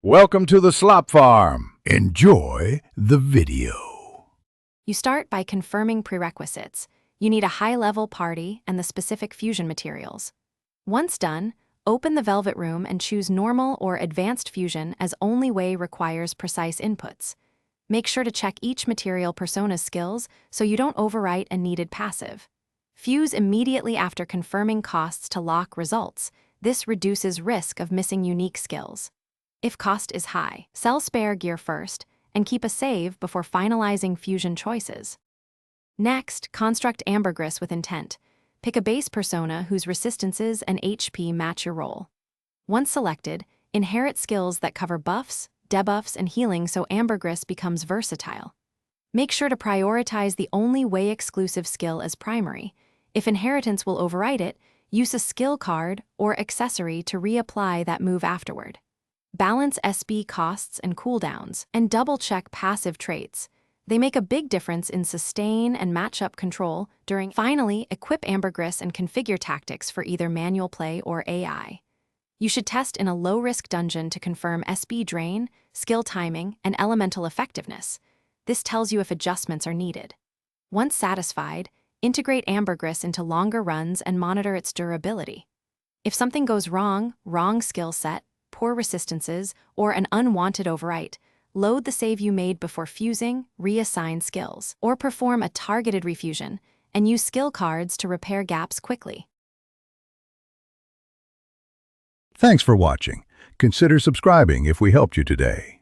Welcome to the Slop Farm. Enjoy the video. You start by confirming prerequisites. You need a high-level party and the specific fusion materials. Once done, open the Velvet Room and choose Normal or Advanced Fusion, as only way requires precise inputs. Make sure to check each material persona's skills so you don't overwrite a needed passive. Fuse immediately after confirming costs to lock results. This reduces risk of missing unique skills. If cost is high, sell spare gear first and keep a save before finalizing fusion choices. Next, construct Ambergris with intent. Pick a base persona whose resistances and HP match your role. Once selected, inherit skills that cover buffs, debuffs, and healing so Ambergris becomes versatile. Make sure to prioritize the only way exclusive skill as primary. If inheritance will override it, use a skill card or accessory to reapply that move afterward. Balance SB costs and cooldowns, and double-check passive traits. They make a big difference in sustain and matchup control during. Finally, equip Ambergris and configure tactics for either manual play or AI. You should test in a low-risk dungeon to confirm SB drain, skill timing, and elemental effectiveness. This tells you if adjustments are needed. Once satisfied, integrate Ambergris into longer runs and monitor its durability. If something goes wrong skill set, poor resistances, or an unwanted overwrite, load the save you made before fusing, reassign skills, or perform a targeted refusion, and use skill cards to repair gaps quickly. Thanks for watching. Consider subscribing if we helped you today.